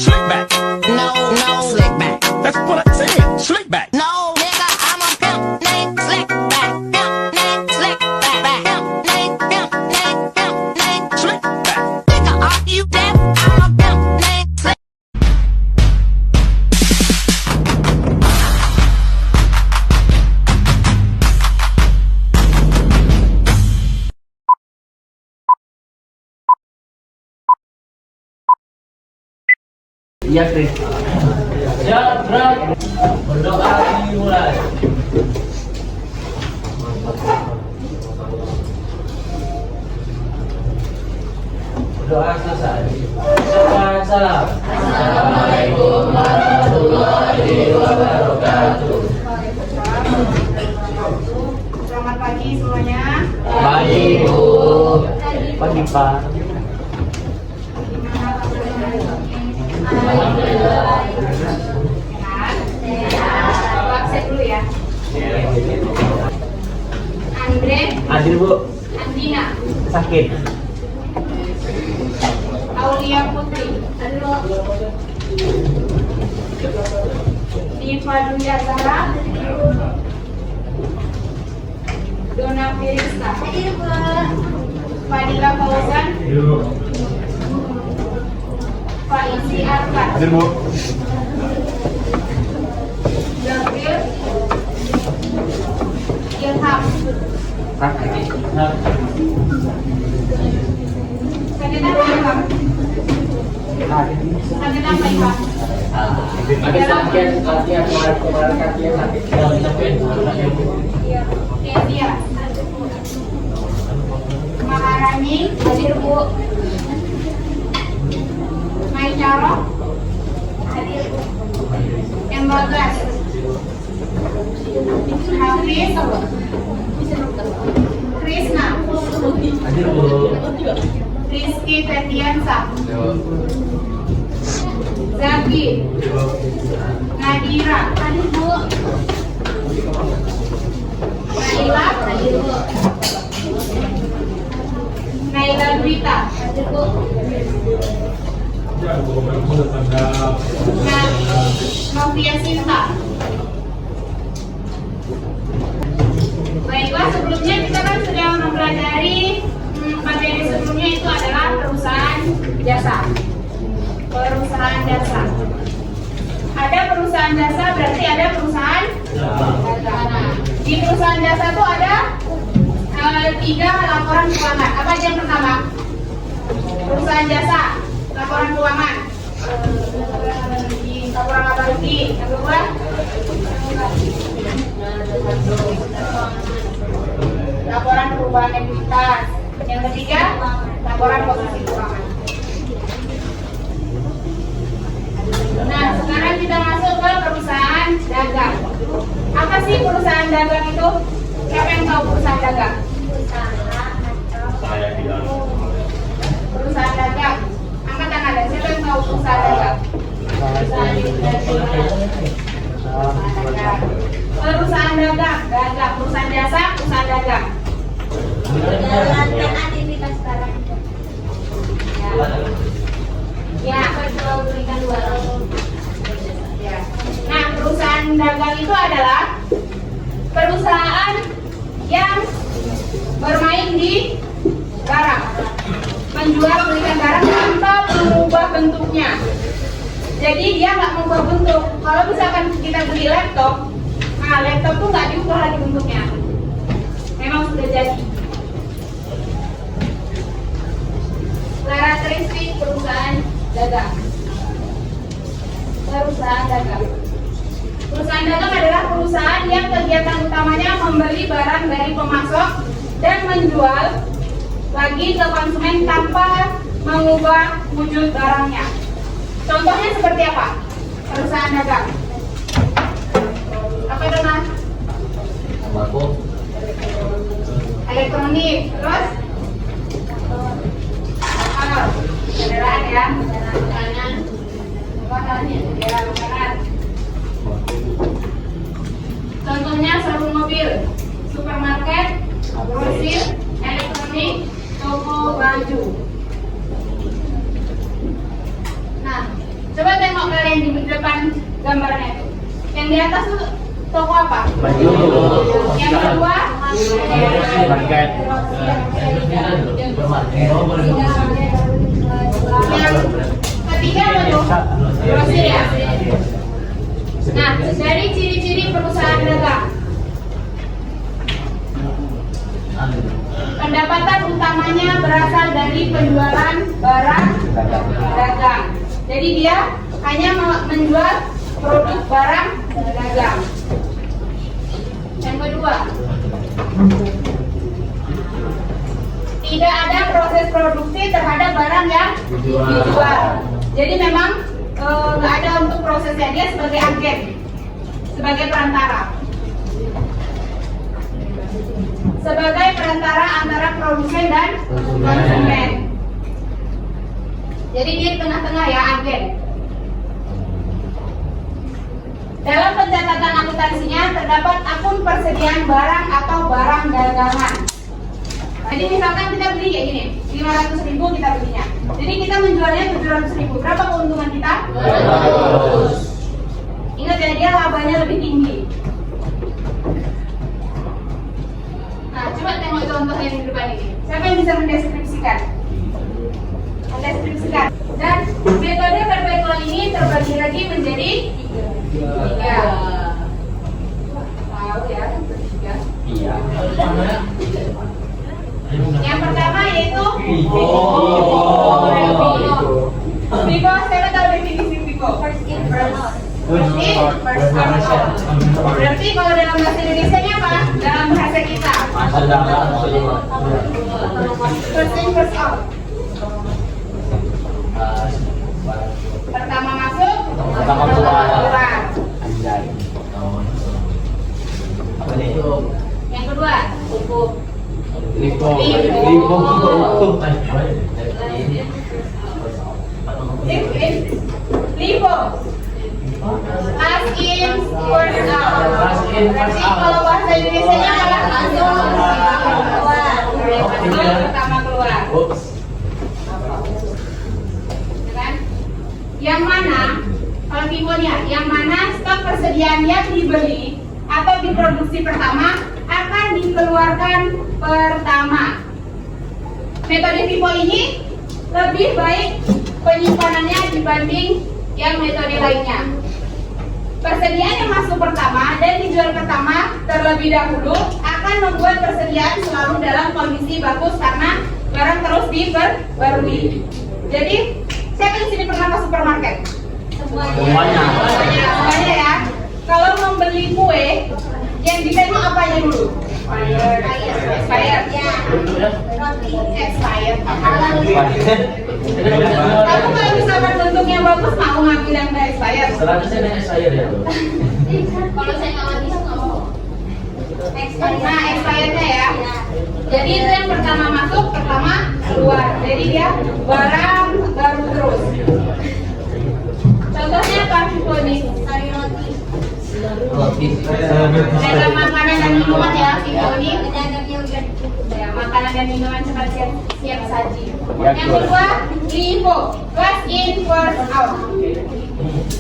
Slick back. No, slick back. That's what I said. Slick back. No, nigga, I'm a pimp named Slick back. Pimp named Slick back. Pimp named Slick back. Nigga, are you deaf? I'm a pimp named Slick. Iya, Kris. Siap, gerak. Berdoa dimulai. Berdoa selesai. Ucapkan salam. Assalamualaikum warahmatullahi wabarakatuh. Selamat pagi semuanya. Pagi, Bu. Pagi, Pak. Gimana kabarnya hari ini? Alhamdulillah. Sehat? Aku absen dulu ya. Andre, Adil, Bu. Andina, Sakit. Aulia Putri, Diva Duya Zara, Dona Firista, Fadila Fauzan, Faizi Arfan, Gabriel, Ilham, Kandidat Ilham, Kandidat Ilham, Ada latihan kemarin latihan sakit. Kezia, Maharani, hadir Bu. Maicaro, hadir Bu. Embagas, Hafiz, Krisna, Adil, Bu. Rizky Fetiansa, Zaki, Nadira, hadir Bu. Naila, hadir Bu. Naila Duita, hadir Bu. Novia Sinta. Baiklah, sebelumnya kita kan sudah mempelajari materi sebelumnya itu adalah perusahaan jasa. Perusahaan jasa. Ada perusahaan jasa berarti ada perusahaan jasa. Di perusahaan jasa itu ada 3 laporan keuangan. Apa aja yang pertama? Perusahaan jasa, laporan keuangan. Laporan apa lagi? Yang kedua? Laporan perubahan ekuitas. Yang ketiga, laporan posisi keuangan. Nah, sekarang kita masuk ke perusahaan dagang. Apa sih perusahaan dagang itu? Siapa yang tahu perusahaan dagang? Saya tidak. Perusahaan dagang. Angkat tangan. Siapa yang tahu perusahaan dagang? Perusahaan dagang. Perusahaan dagang. Perusahaan jasa, perusahaan dagang. Menjalankan aktivitas barang. Ya, Jual belikan barang. ya. Nah, perusahaan dagang itu adalah perusahaan yang bermain di barang, menjual belikan barang tanpa mengubah bentuknya. Jadi dia nggak mengubah bentuk. Kalau misalkan kita beli laptop, nah laptop tuh nggak diubah lagi bentuknya, memang sudah jadi. Karakteristik perusahaan dagang. Perusahaan dagang. Perusahaan dagang adalah perusahaan yang kegiatan utamanya membeli barang dari pemasok dan menjual lagi ke konsumen tanpa mengubah wujud barangnya. Contohnya seperti apa? Perusahaan dagang. Apa Dona? Sembako. Elektronik. Terus? Kendaraan ya. Makanan. Ya, makanan. Contohnya showroom mobil, supermarket, grosir, elektronik, toko baju. Nah, coba tengok kalian di depan gambarnya itu. Yang di atas tuh toko apa? Baju. Yang kedua Market. yang ketiga apa tuh? Grosir ya. Nah, dari ciri-ciri perusahaan dagang. Pendapatan utamanya berasal dari penjualan barang dagang. Jadi dia hanya menjual produk barang dagang. Yang kedua, tidak ada proses produksi terhadap barang yang dijual. Jadi memang nggak ada untuk prosesnya, dia sebagai agen, sebagai perantara. Sebagai perantara antara produsen dan konsumen. Jadi dia di tengah-tengah ya, agen. Dalam pencatatan akuntansinya terdapat akun persediaan barang atau barang dagangan. Jadi misalkan kita beli kayak gini, 500.000 kita belinya. Jadi kita menjualnya 700.000. Berapa keuntungan kita? Ingat ya, dia labanya lebih tinggi. Nah, coba tengok contoh yang di depan ini. Siapa yang bisa mendeskripsikan? Mendeskripsikan. Dan metode perpetual ini terbagi lagi menjadi 3. Tahu ya, 3. Iya. Yang pertama yaitu Vivo. Vivo, saya tahu definisi Vivo. First in, first out. Berarti kalau dalam bahasa Indonesia-nya apa? Dalam bahasa kita. First in, first out. Pertama masuk, Pertama keluar. keluar. Apa nih? Yang kedua, pupuk. Lipo. Lipo. As in, first out. Berarti kalau bahasa Indonesia-nya apa? Keluar. Pertama keluar. Kan? Yang mana, kalau tiponya, yang mana stok persediaan yang dibeli atau diproduksi pertama akan dikeluarkan pertama. Metode FIFO ini lebih baik penyimpanannya dibanding yang metode lainnya. Persediaan yang masuk pertama dan dijual pertama terlebih dahulu akan membuat persediaan selalu dalam kondisi bagus karena barang terus diperbarui. Jadi, siapa di sini pernah ke supermarket? Semuanya. Semuanya ya. Kalau membeli kue, yang ditengok apanya dulu? Expired. Expired. Kamu kalau misalkan bentuknya bagus, mau ngambil yang udah expired? Saya ya. Kalau saya nggak habis nggak mau. Nah, expirednya ya. Jadi itu yang pertama masuk, pertama keluar. Jadi dia barang baru terus. Contohnya apa Vivo ini? Sari roti. Dalam makanan dan minuman ya, Vivo ini. Pedagang yogurt. Ya, makanan dan minuman cepat siap saji. Yang kedua, Vivo, fast in first out.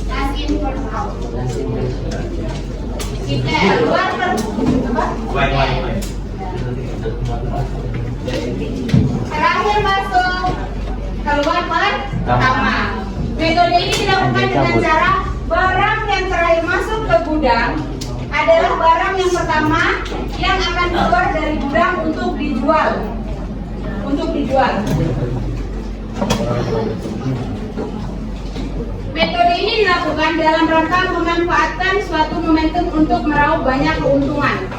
Fast in first out. Kita keluar apa? Terakhir masuk, keluar pertama. Metode ini dilakukan dengan cara barang yang terakhir masuk ke gudang adalah barang yang pertama yang akan keluar dari gudang untuk dijual. Metode ini dilakukan dalam rangka memanfaatkan suatu momentum untuk meraup banyak keuntungan.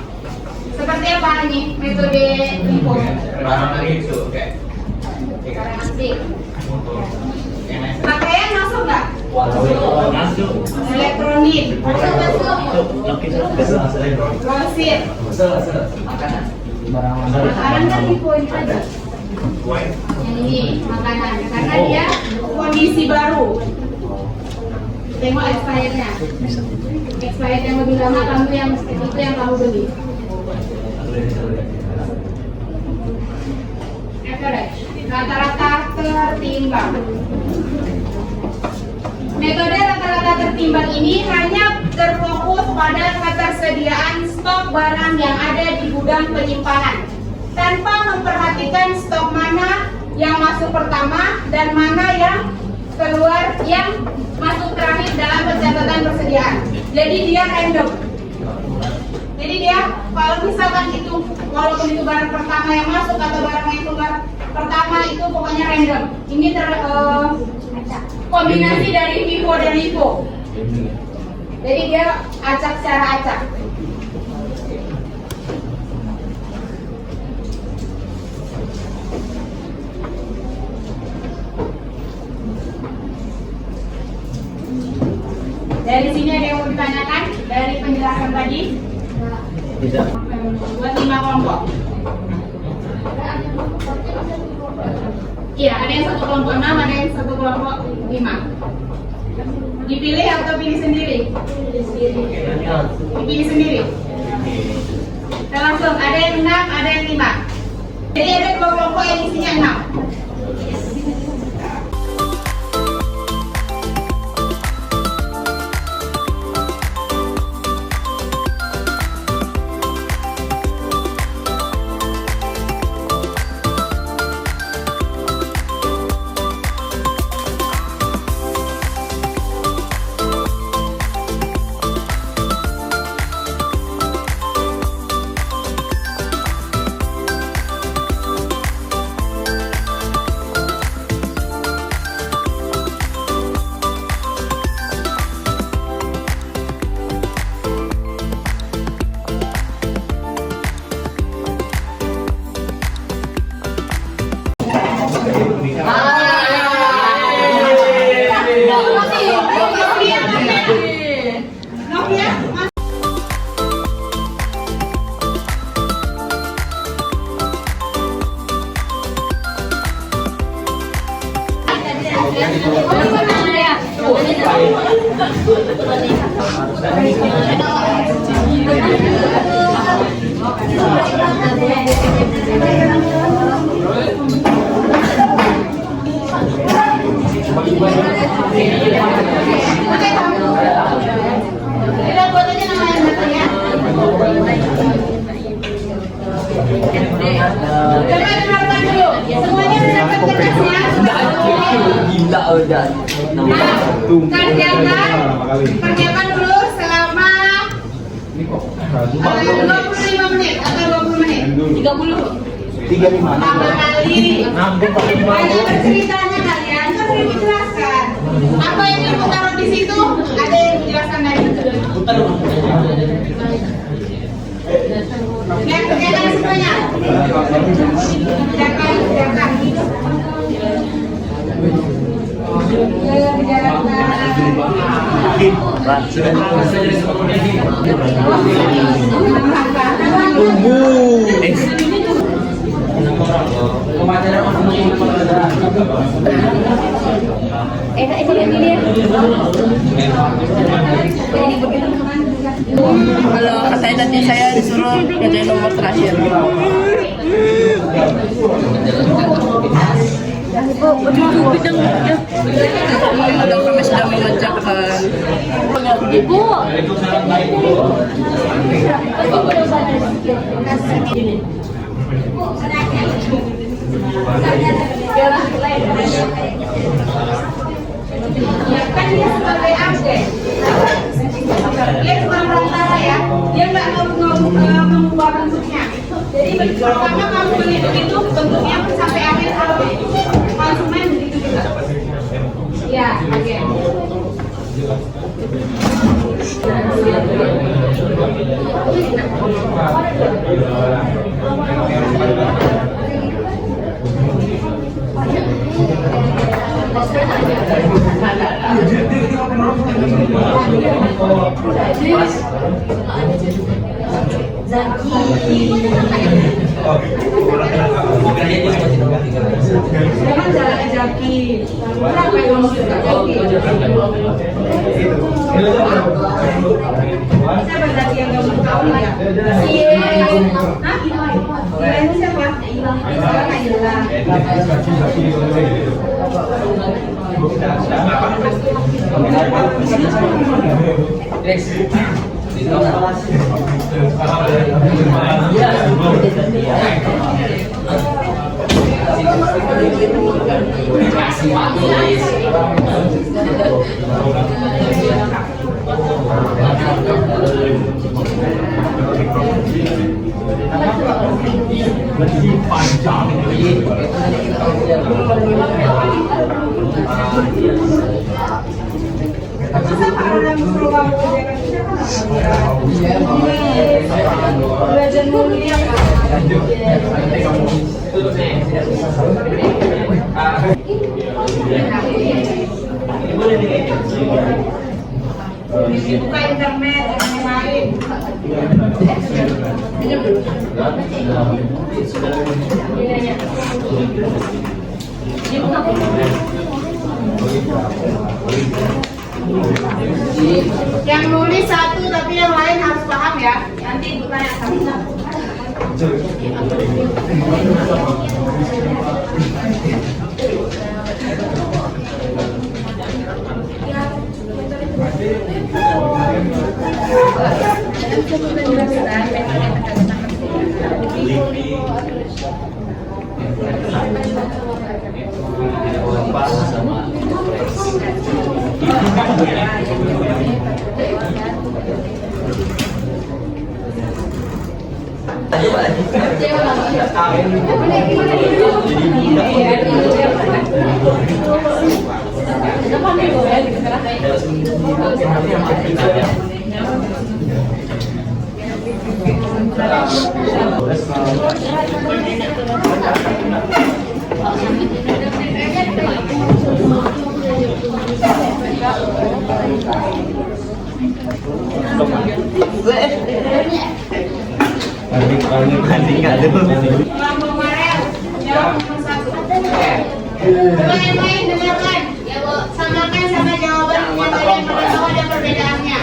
Seperti apa ini metode Vivo? Barang asli. Pakaian masuk nggak? Elektronik. Grosir. Makanan kan Vivo ini aja. Yang ini makanan karena dia kondisi baru. Tengok expirednya. Expired yang lebih lama kamu yang itu yang kamu beli. Average, rata-rata tertimbang. Metode rata timbang ini hanya terfokus pada ketersediaan stok barang yang ada di gudang penyimpanan, tanpa memperhatikan stok mana yang masuk pertama dan mana yang keluar, yang masuk terakhir dalam pencatatan persediaan. Jadi dia random. Jadi dia kalau misalkan itu, walaupun itu barang pertama yang masuk atau barang yang keluar pertama, itu pokoknya random. Ini kombinasi dari FIFO dan LIFO. Jadi dia acak secara acak. Dari sini ada yang mau ditanyakan dari penjelasan tadi? Tidak. Buat 5 kelompok. Iya, ada yang 1 kelompok 6, ada yang 1 kelompok 5. Dipilih atau pilih sendiri? Dipilih sendiri. Kita langsung, ada yang 6, ada yang 5. Jadi ada 2 kelompok yang isinya 6. Gila udah. Kerjakan dulu selama 25 menit atau 20 menit. 35 kali. Banyak berceritanya kalian, kan udah dijelaskan. Apa yang ibu taruh di situ? Ada yang dijelaskan dari itu. Ya, kerjakan semuanya. Kerjakan. Kalau katanya nanti saya disuruh kerjain nomor terakhir. Kalau kami sudah mengerjakan. Ibu. Kan dia sebagai update. Dia cuma perantara ya, dia nggak mengubah bentuknya. Jadi pertama kamu beli begitu, bentuknya sampai akhir kalau konsumen begitu juga. Ya, oke. Memang jalannya Jaki. Kenapa yang ngomong suka Jaki? Siapa Jaki yang kamu tahu ya? Hah? Panggilannya siapa? Naila. Belajar mulia. Buka internet yang lain. Yang nulis satu tapi yang lain harus paham ya. Nanti ibu tanya sama. Lampu merah, jawab nomor 1. Coba yang lain dengarkan. Ya, Bu. Samakan sama jawaban yang kalian pernah tahu ada perbedaannya.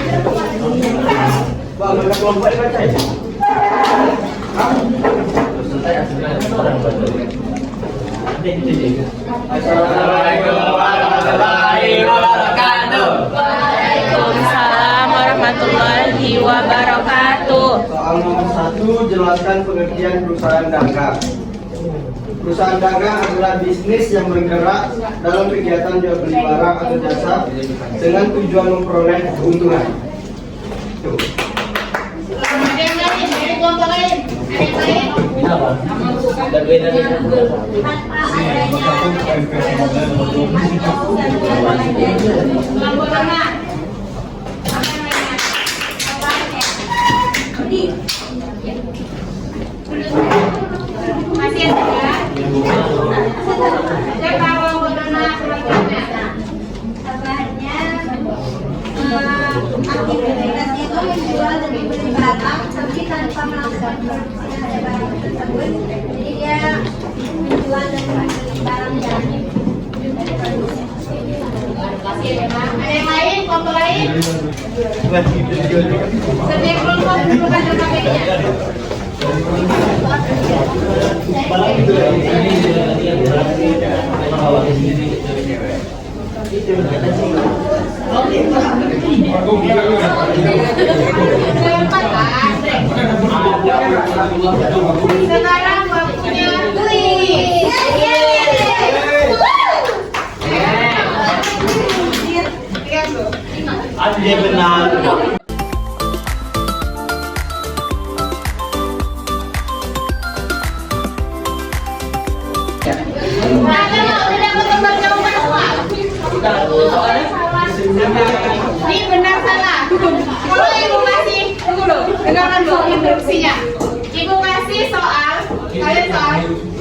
Assalamualaikum warahmatullahi wabarakatuh. Waalaikumsalam warahmatullahi wabarakatuh. Soal nomor 1, jelaskan pengertian perusahaan dagang. Perusahaan dagang adalah bisnis yang bergerak dalam kegiatan jual beli barang atau jasa dengan tujuan memperoleh keuntungan. Tuh. Ada yang lain? Ada kelompok lain? Ada yang lain? Kelompok tengah. Apa yang lainnya? Masih ada ya? Siapa kelompok tengah selanjutnya? Aktivitas itu menjual dan membeli barang tapi tanpa melakukan produksi dari barang tersebut. Jadi dia menjual dan membeli barang yang dari produksi. Ada yang lain? Kelompok lain? Setiap kelompok memerlukan KPI-nya. Sekarang waktunya kuis. Ada benar. Ini benar salah. Kalau ibu kasih, tunggu dulu, dengarkan dulu instruksinya. Ibu kasih soal,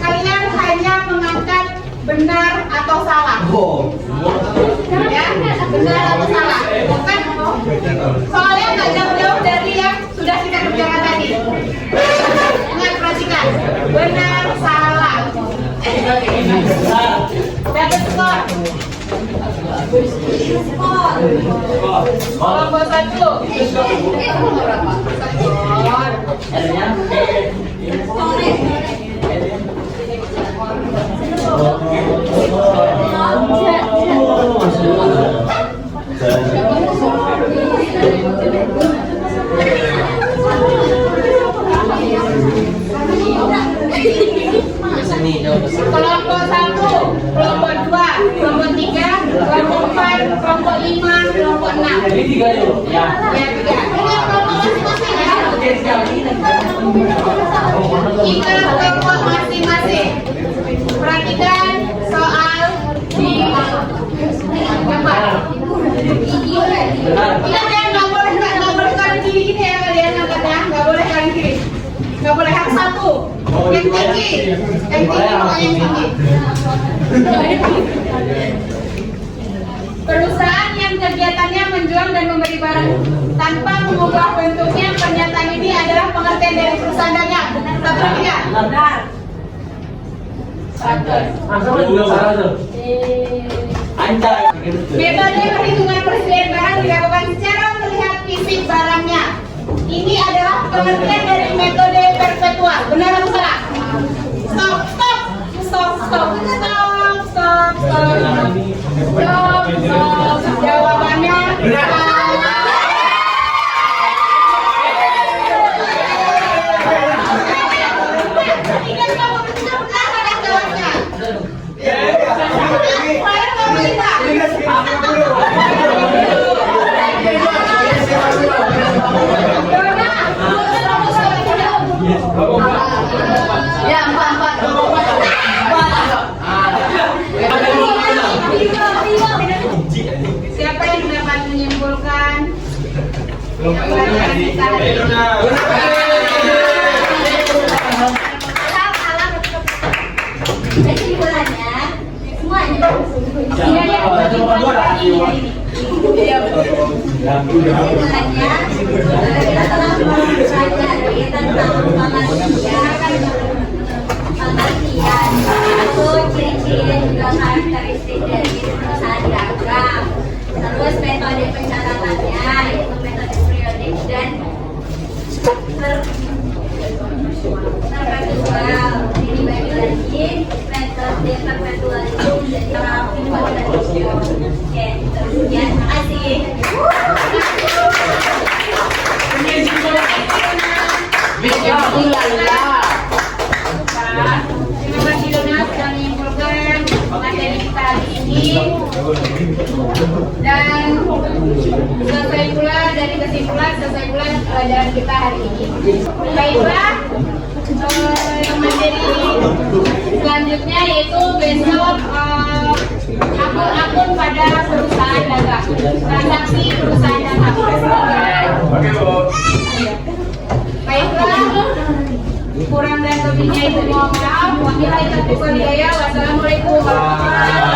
kalian hanya mengangkat benar atau salah. Ya, benar atau salah. Bukan, soalnya nggak jauh-jauh dari yang sudah kita kerjakan tadi. Ingat, perhatikan, benar salah. Dapat skor. Kelompok 1. Kelompok 1, kelompok 2, kelompok 3, kelompok 4, kelompok 5, kelompok 6. Ini 3 dulu. Ya. Ya, 3. Ingat kelompok masing-masing ya. Kita kelompok masing-masing. Perhatikan soal di gambar. Ingat ya, nggak boleh kanan kiri gini ya kalian angkatnya, nggak boleh kanan kiri. Nggak boleh harus satu. Yang tinggi, yang tinggi. Perusahaan yang kegiatannya menjual dan membeli barang tanpa mengubah bentuknya, pernyataan ini adalah pengertian dari perusahaan dagang. Satu tiga. Metode perhitungan persediaan barang dilakukan secara melihat fisik barangnya. Ini adalah pengertian dari metode perpetual. Benar atau salah? Stop. Jawabannya salah. Ingat kamu benar ada jawabnya. Saya nggak bisa. Ya, 4. Siapa yang dapat menyimpulkan? Kesimpulannya, semuanya kesimpulannya kita telah mempelajari tentang pengertian itu ciri-ciri dan juga karakteristik dari perusahaan dagang. Terus metode pencatatannya yaitu metode periodik dan perpetual. Ini bagi lagi metode perpetual itu menjadi rapi pada Oke, terima kasih. Terima kasih Dona sudah menyimpulkan materi kita hari ini. Dan selesai pula dari kesimpulan, selesai pula pelajaran kita hari ini. Baiklah, materi selanjutnya yaitu besok akun-akun pada perusahaan dagang, transaksi perusahaan dagang. Baiklah, kurang dan lebihnya itu mohon maaf. Wabillahi taufiq wal hidayah. Wassalamualaikum warahmatullahi wabarakatuh.